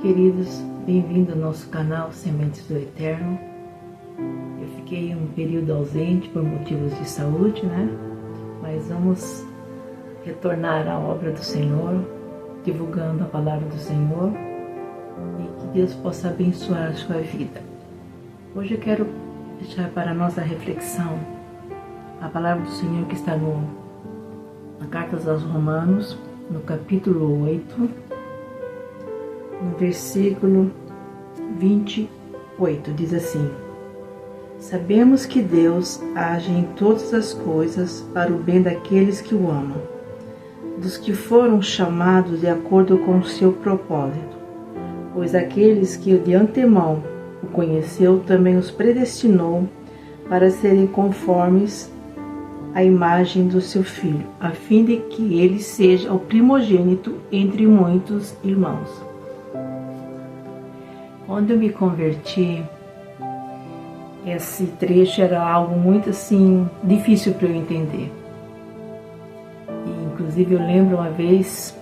Queridos, bem-vindo ao nosso canal Sementes do Eterno. Eu fiquei um período ausente por motivos de saúde, Mas vamos retornar à obra do Senhor, divulgando a palavra do Senhor e que Deus possa abençoar a sua vida. Hoje eu quero deixar para a nossa reflexão a palavra do Senhor que está na Carta aos Romanos, no capítulo 8, no versículo 28, diz assim: Sabemos que Deus age em todas as coisas para o bem daqueles que o amam, dos que foram chamados de acordo com o seu propósito. Pois aqueles que de antemão o conheceu também os predestinou para serem conformes à imagem do seu Filho, a fim de que ele seja o primogênito entre muitos irmãos. Quando eu me converti, esse trecho era algo muito difícil para eu entender. E, inclusive, eu lembro uma vez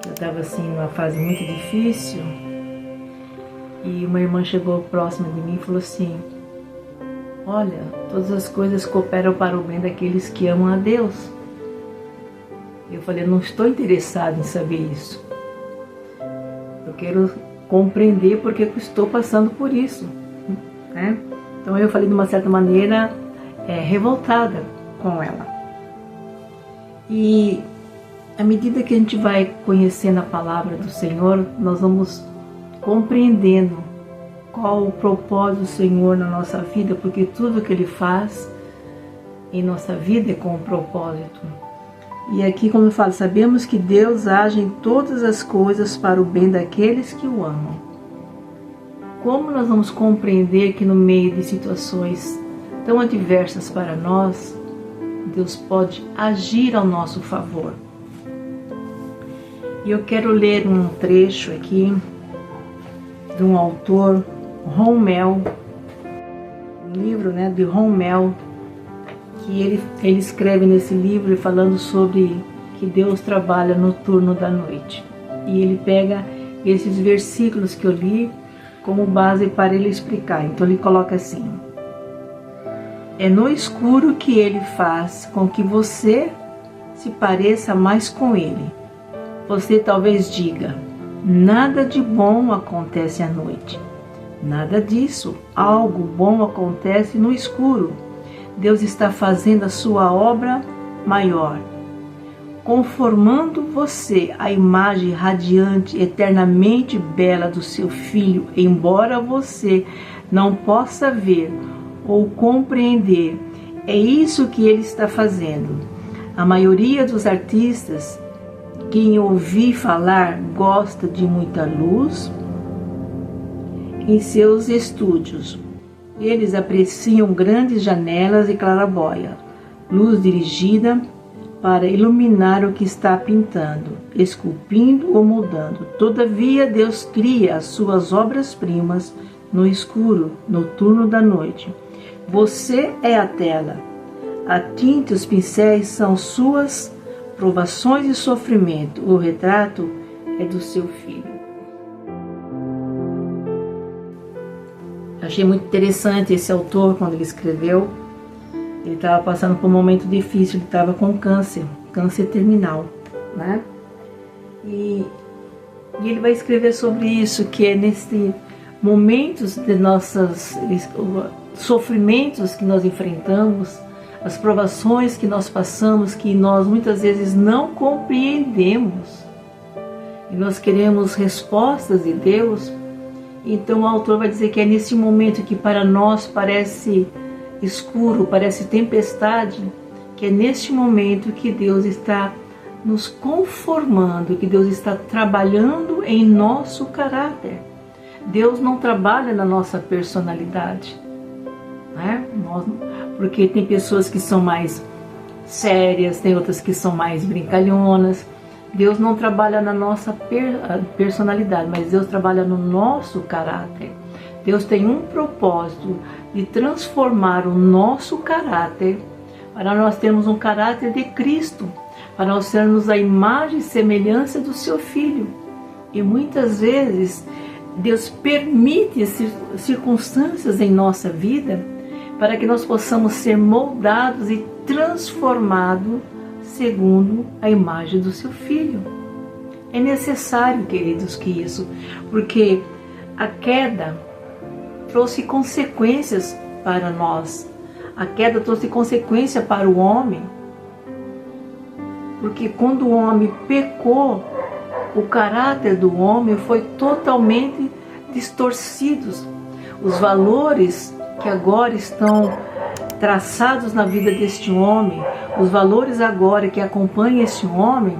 que eu estava numa fase muito difícil e uma irmã chegou próxima de mim e falou assim: olha, todas as coisas cooperam para o bem daqueles que amam a Deus. Eu falei: eu não estou interessado em saber isso. Eu quero compreender porque eu estou passando por isso, Então eu falei de uma certa maneira revoltada com ela. E à medida que a gente vai conhecendo a palavra do Senhor, nós vamos compreendendo qual o propósito do Senhor na nossa vida, porque tudo que Ele faz em nossa vida é com um propósito. E aqui, como eu falo, sabemos que Deus age em todas as coisas para o bem daqueles que o amam. Como nós vamos compreender que no meio de situações tão adversas para nós, Deus pode agir ao nosso favor? E eu quero ler um trecho aqui de um autor, Rommel, um livro de Rommel, que ele escreve nesse livro falando sobre que Deus trabalha no turno da noite. E ele pega esses versículos que eu li como base para ele explicar. Então ele coloca assim: é no escuro que Ele faz com que você se pareça mais com Ele. Você talvez diga: nada de bom acontece à noite. Nada disso, algo bom acontece no escuro. Deus está fazendo a sua obra maior, conformando você à imagem radiante, eternamente bela do seu Filho, embora você não possa ver ou compreender. É isso que Ele está fazendo. A maioria dos artistas, quem ouvi falar, gosta de muita luz em seus estúdios. Eles apreciam grandes janelas e clarabóia, luz dirigida para iluminar o que está pintando, esculpindo ou moldando. Todavia, Deus cria as suas obras-primas no escuro, no turno da noite. Você é a tela. A tinta e os pincéis são suas provações e sofrimento. O retrato é do seu Filho. Achei muito interessante esse autor quando ele escreveu. Ele estava passando por um momento difícil, ele estava com câncer terminal, E ele vai escrever sobre isso, que é nesse momentos de nossos sofrimentos que nós enfrentamos, as provações que nós passamos, que nós muitas vezes não compreendemos, e nós queremos respostas de Deus. Então o autor vai dizer que é nesse momento que para nós parece escuro, parece tempestade, que é neste momento que Deus está nos conformando, que Deus está trabalhando em nosso caráter. Deus não trabalha na nossa personalidade, porque tem pessoas que são mais sérias, tem outras que são mais brincalhonas. Deus não trabalha na nossa personalidade, mas Deus trabalha no nosso caráter. Deus tem um propósito de transformar o nosso caráter para nós termos um caráter de Cristo, para nós sermos a imagem e semelhança do seu Filho. E muitas vezes Deus permite circunstâncias em nossa vida para que nós possamos ser moldados e transformados segundo a imagem do seu Filho. É necessário, queridos, que isso, porque a queda trouxe consequências para nós. A queda trouxe consequência para o homem, porque quando o homem pecou, o caráter do homem foi totalmente distorcido. Os valores que agora estão traçados na vida deste homem, os valores agora que acompanham este homem,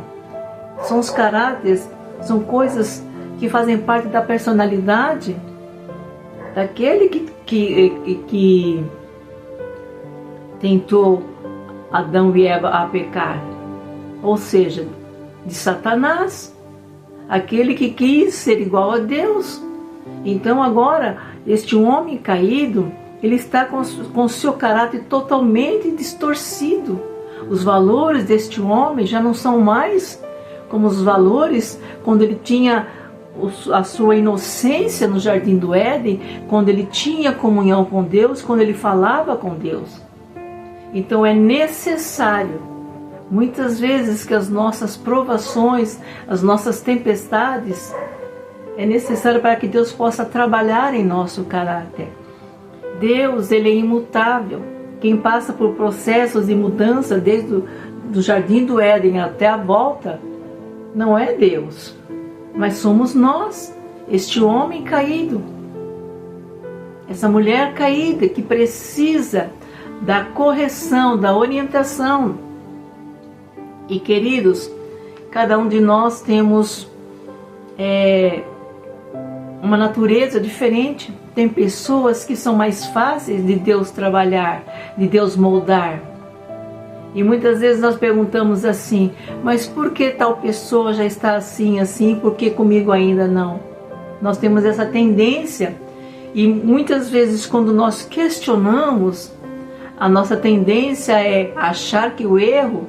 são os caráteres, são coisas que fazem parte da personalidade daquele que tentou Adão e Eva a pecar, ou seja, de Satanás, aquele que quis ser igual a Deus. Então agora, este homem caído, ele está com o seu caráter totalmente distorcido. Os valores deste homem já não são mais como os valores quando ele tinha a sua inocência no Jardim do Éden, quando ele tinha comunhão com Deus, quando ele falava com Deus. Então é necessário, muitas vezes, que as nossas provações, as nossas tempestades, é necessário para que Deus possa trabalhar em nosso caráter. Deus, ele é imutável. Quem passa por processos de mudança desde o Jardim do Éden até a volta, não é Deus, mas somos nós, este homem caído, essa mulher caída que precisa da correção, da orientação. E queridos, cada um de nós temos uma natureza diferente. Tem pessoas que são mais fáceis de Deus trabalhar, de Deus moldar. E muitas vezes nós perguntamos assim, mas por que tal pessoa já está assim, por que comigo ainda não? Nós temos essa tendência, e muitas vezes quando nós questionamos, a nossa tendência é achar que o erro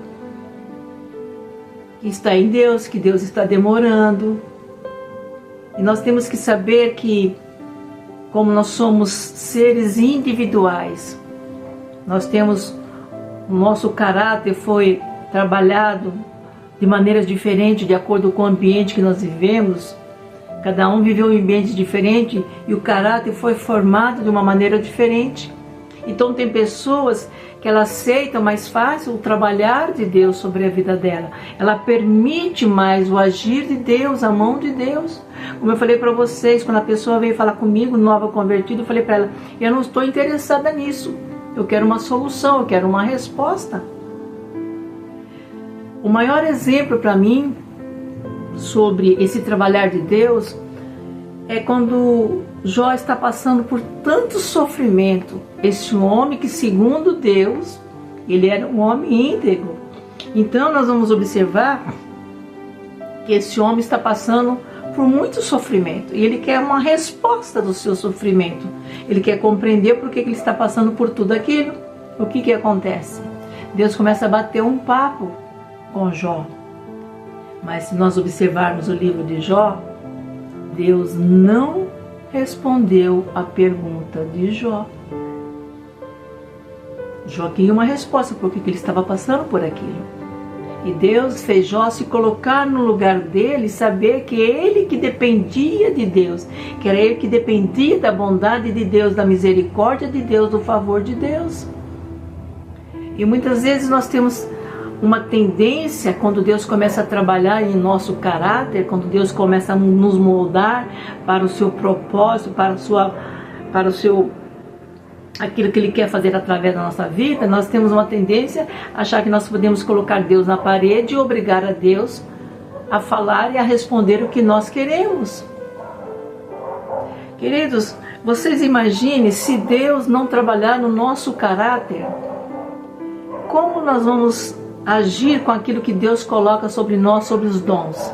está em Deus, que Deus está demorando. E nós temos que saber que, como nós somos seres individuais, nós temos, o nosso caráter foi trabalhado de maneiras diferentes, de acordo com o ambiente que nós vivemos. Cada um viveu um ambiente diferente e o caráter foi formado de uma maneira diferente. Então tem pessoas que ela aceita mais fácil o trabalhar de Deus sobre a vida dela. Ela permite mais o agir de Deus, a mão de Deus. Como eu falei para vocês, quando a pessoa veio falar comigo, nova convertida, eu falei para ela, eu não estou interessada nisso. Eu quero uma solução, eu quero uma resposta. O maior exemplo para mim sobre esse trabalhar de Deus é quando Jó está passando por tanto sofrimento. Esse homem que, segundo Deus, ele era um homem íntegro. Então nós vamos observar que esse homem está passando por muito sofrimento e ele quer uma resposta do seu sofrimento. Ele quer compreender por que ele está passando por tudo aquilo. O que acontece? Deus começa a bater um papo com Jó. Mas se nós observarmos o livro de Jó, Deus não respondeu a pergunta de Jó. Jó queria uma resposta por que ele estava passando por aquilo. E Deus fez Jó se colocar no lugar dele e saber que ele que dependia de Deus, que era ele que dependia da bondade de Deus, da misericórdia de Deus, do favor de Deus. E muitas vezes nós temos uma tendência, quando Deus começa a trabalhar em nosso caráter, quando Deus começa a nos moldar para o seu propósito, para o seu aquilo que Ele quer fazer através da nossa vida, nós temos uma tendência a achar que nós podemos colocar Deus na parede e obrigar a Deus a falar e a responder o que nós queremos. Queridos, vocês imaginem se Deus não trabalhar no nosso caráter, como nós vamos agir com aquilo que Deus coloca sobre nós, sobre os dons?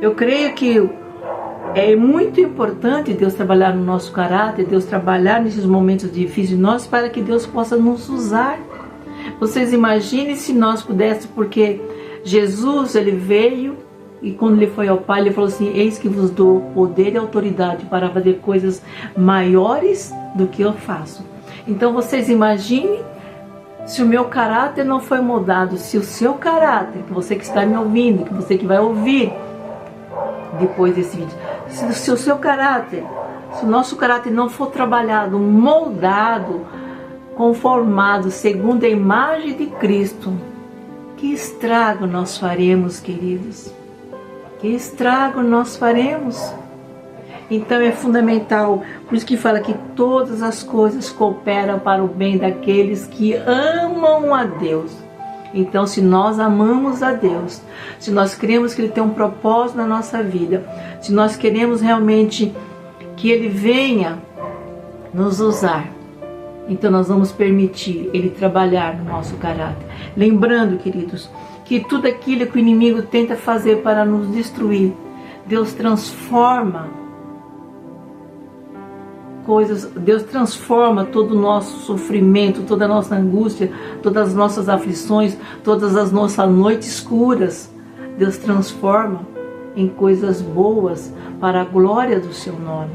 Eu creio que é muito importante Deus trabalhar no nosso caráter, Deus trabalhar nesses momentos difíceis de nós, para que Deus possa nos usar. Vocês imaginem se nós pudéssemos, porque Jesus, ele veio E quando ele foi ao Pai, ele falou assim: eis que vos dou poder e autoridade para fazer coisas maiores do que eu faço. Então vocês imaginem se o meu caráter não foi moldado, se o seu caráter, que você que está me ouvindo, que você que vai ouvir depois desse vídeo, se o seu caráter, se o nosso caráter não for trabalhado, moldado, conformado segundo a imagem de Cristo, que estrago nós faremos, queridos? Que estrago nós faremos? Então é fundamental, por isso que fala que todas as coisas cooperam para o bem daqueles que amam a Deus. Então, se nós amamos a Deus, se nós queremos que Ele tenha um propósito na nossa vida, se nós queremos realmente que Ele venha nos usar, então nós vamos permitir Ele trabalhar no nosso caráter. Lembrando, queridos, que tudo aquilo que o inimigo tenta fazer para nos destruir, Deus transforma coisas, Deus transforma todo o nosso sofrimento, toda a nossa angústia, todas as nossas aflições, todas as nossas noites escuras. Deus transforma em coisas boas para a glória do seu nome.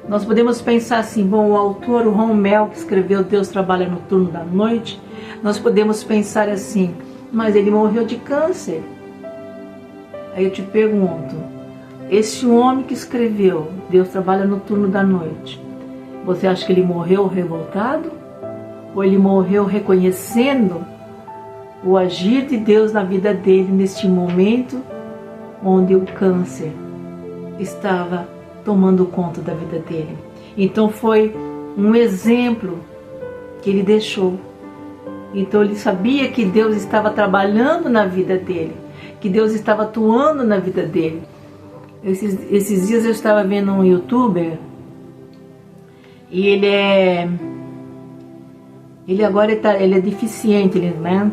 Nós podemos pensar assim, bom, o autor, o Romel, que escreveu Deus Trabalha no Turno da Noite, nós podemos pensar assim, mas ele morreu de câncer. Aí eu te pergunto, esse homem que escreveu Deus Trabalha no Turno da Noite, você acha que ele morreu revoltado? Ou ele morreu reconhecendo o agir de Deus na vida dele neste momento onde o câncer estava tomando conta da vida dele? Então foi um exemplo que ele deixou. Então ele sabia que Deus estava trabalhando na vida dele, que Deus estava atuando na vida dele. Esses dias eu estava vendo um youtuber e ele agora ele é deficiente, né?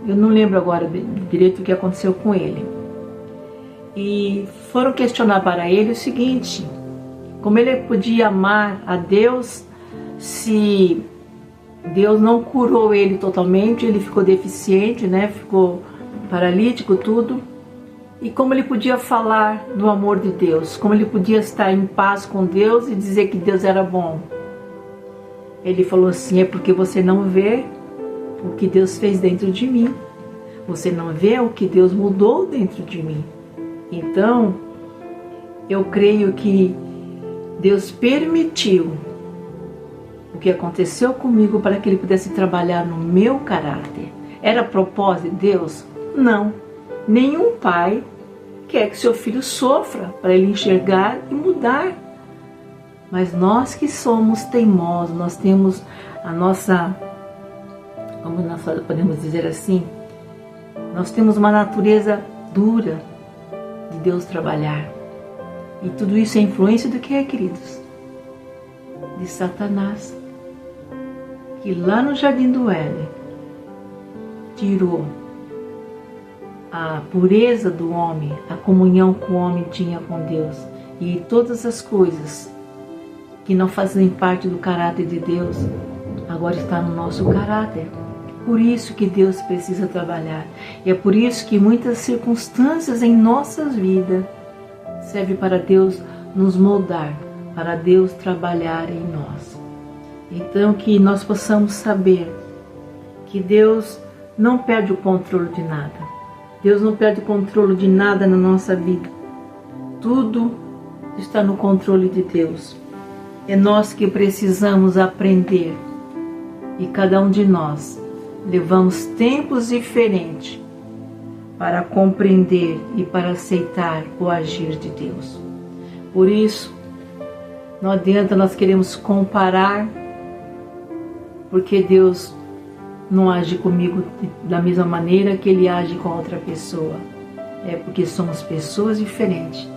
Eu não lembro agora direito o que aconteceu com ele. E foram questionar para ele o seguinte: como ele podia amar a Deus se Deus não curou ele totalmente, ele ficou deficiente, né? Ficou paralítico, tudo. E como ele podia falar do amor de Deus, como ele podia estar em paz com Deus e dizer que Deus era bom. Ele falou assim: é porque você não vê o que Deus fez dentro de mim, você não vê o que Deus mudou dentro de mim. Então, eu creio que Deus permitiu o que aconteceu comigo para que Ele pudesse trabalhar no meu caráter. Era propósito de Deus? Não. Nenhum pai quer que seu filho sofra para ele enxergar e mudar. Mas nós que somos teimosos, nós temos a nossa, como nós podemos dizer assim, nós temos uma natureza dura de Deus trabalhar. E tudo isso é influência do que é, queridos? De Satanás, que lá no Jardim do Éden tirou a pureza do homem, a comunhão que o homem tinha com Deus, e todas as coisas que não fazem parte do caráter de Deus, agora está no nosso caráter. Por isso que Deus precisa trabalhar. E é por isso que muitas circunstâncias em nossas vidas servem para Deus nos moldar, para Deus trabalhar em nós. Então que nós possamos saber que Deus não perde o controle de nada. Deus não perde o controle de nada na nossa vida. Tudo está no controle de Deus. É nós que precisamos aprender. E cada um de nós levamos tempos diferentes para compreender e para aceitar o agir de Deus. Por isso, não adianta nós queremos comparar, porque Deus não age comigo da mesma maneira que Ele age com a outra pessoa. É porque somos pessoas diferentes,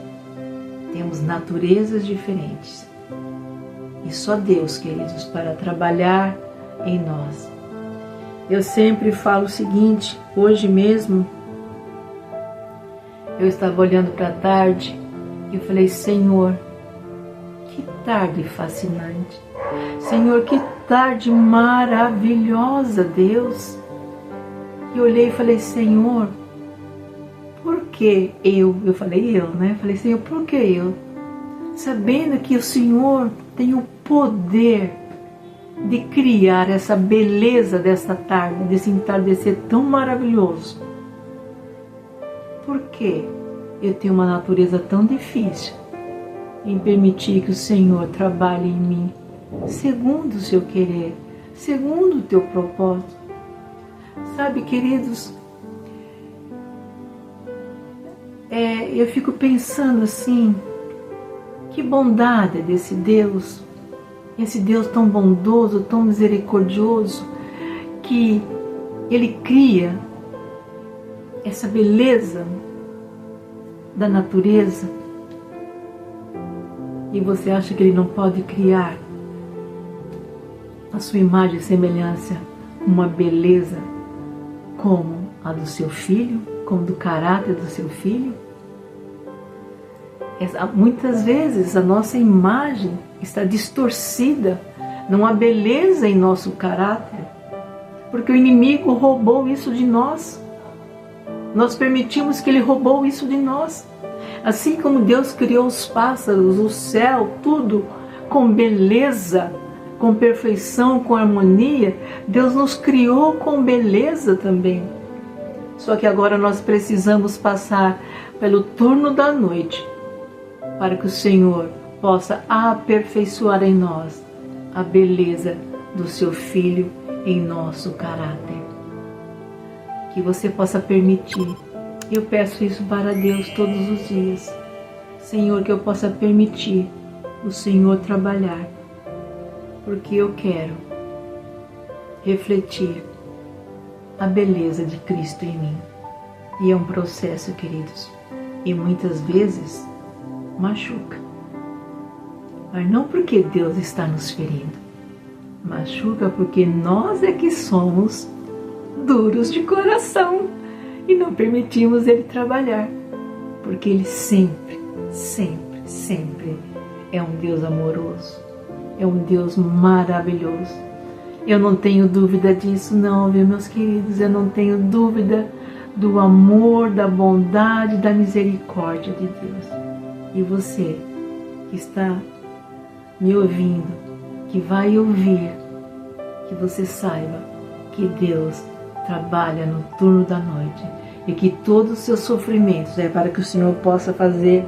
temos naturezas diferentes. E só Deus, queridos, para trabalhar em nós. Eu sempre falo o seguinte, hoje mesmo, eu estava olhando para a tarde e eu falei: Senhor, que tarde fascinante. Senhor, que tarde maravilhosa, Deus. E olhei e falei: Senhor, por que que eu falei eu, né? Falei, Senhor, por que eu? Sabendo que o Senhor tem o poder de criar essa beleza dessa tarde, desse entardecer tão maravilhoso. Por que eu tenho uma natureza tão difícil em permitir que o Senhor trabalhe em mim, segundo o seu querer, segundo o teu propósito? Sabe, queridos, eu fico pensando assim, que bondade é desse Deus, esse Deus tão bondoso, tão misericordioso, que Ele cria essa beleza da natureza, e você acha que Ele não pode criar a sua imagem e semelhança, uma beleza como a do seu filho, como do caráter do seu filho? Muitas vezes a nossa imagem está distorcida, não há beleza em nosso caráter, porque o inimigo roubou isso de nós. Nós permitimos que ele roubou isso de nós. Assim como Deus criou os pássaros, o céu, tudo com beleza, com perfeição, com harmonia, Deus nos criou com beleza também. Só que agora nós precisamos passar pelo turno da noite para que o Senhor possa aperfeiçoar em nós a beleza do seu Filho em nosso caráter. Que você possa permitir. Eu peço isso para Deus todos os dias. Senhor, que eu possa permitir o Senhor trabalhar, porque eu quero refletir a beleza de Cristo em mim. E é um processo, queridos, e muitas vezes machuca. Mas não porque Deus está nos ferindo, machuca porque nós é que somos duros de coração e não permitimos Ele trabalhar, porque Ele sempre, sempre, sempre é um Deus amoroso, é um Deus maravilhoso. Eu não tenho dúvida disso não, viu, meus queridos? Eu não tenho dúvida do amor, da bondade, da misericórdia de Deus. E você que está me ouvindo, que vai ouvir, que você saiba que Deus trabalha no turno da noite e que todos os seus sofrimentos é para que o Senhor possa fazer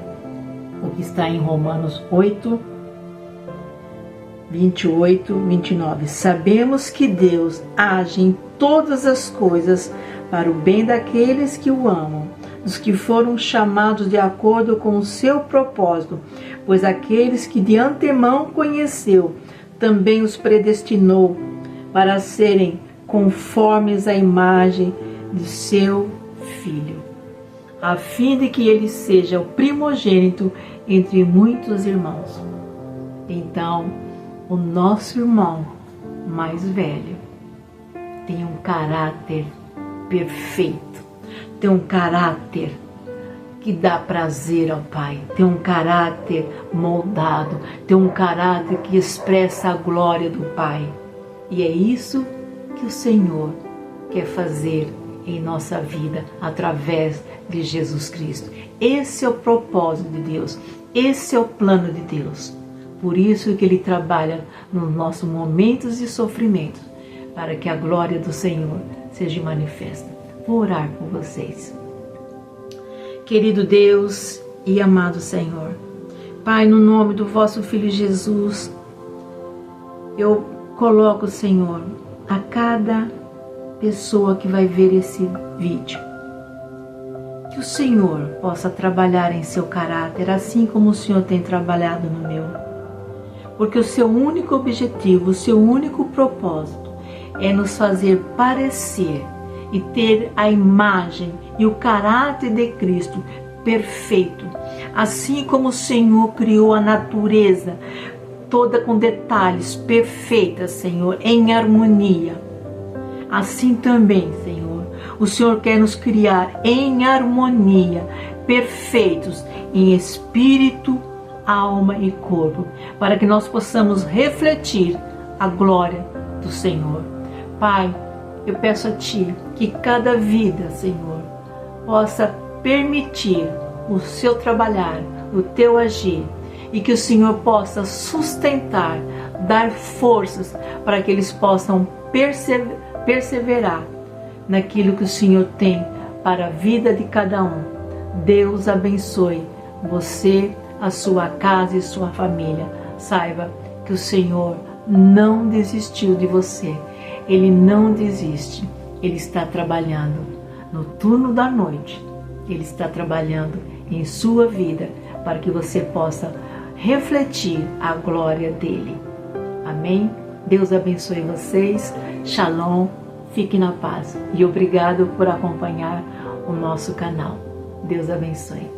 o que está em Romanos 8, 28, 29. Sabemos que Deus age em todas as coisas para o bem daqueles que o amam, dos que foram chamados de acordo com o seu propósito, pois aqueles que de antemão conheceu, também os predestinou para serem conformes à imagem de seu Filho, a fim de que ele seja o primogênito entre muitos irmãos. Então, o nosso irmão mais velho tem um caráter perfeito, tem um caráter que dá prazer ao Pai, tem um caráter moldado, tem um caráter que expressa a glória do Pai. E é isso que o Senhor quer fazer em nossa vida através de Jesus Cristo. Esse é o propósito de Deus, esse é o plano de Deus. Por isso que Ele trabalha nos nossos momentos de sofrimento, para que a glória do Senhor seja manifesta. Vou orar por vocês. Querido Deus e amado Senhor, Pai, no nome do vosso Filho Jesus, eu coloco, Senhor, a cada pessoa que vai ver esse vídeo, que o Senhor possa trabalhar em seu caráter, assim como o Senhor tem trabalhado no meu. Porque o seu único objetivo, o seu único propósito é nos fazer parecer e ter a imagem e o caráter de Cristo perfeito. Assim como o Senhor criou a natureza, toda com detalhes, perfeita, Senhor, em harmonia. Assim também, Senhor, o Senhor quer nos criar em harmonia, perfeitos em espírito, alma e corpo, para que nós possamos refletir a glória do Senhor. Pai, eu peço a Ti que cada vida, Senhor, possa permitir o seu trabalhar, o teu agir, e que o Senhor possa sustentar, dar forças para que eles possam perseverar naquilo que o Senhor tem para a vida de cada um. Deus abençoe você, a sua casa e sua família. Saiba que o Senhor não desistiu de você. Ele não desiste. Ele está trabalhando no turno da noite. Ele está trabalhando em sua vida para que você possa refletir a glória dele. Amém? Deus abençoe vocês. Shalom. Fique na paz. E obrigado por acompanhar o nosso canal. Deus abençoe.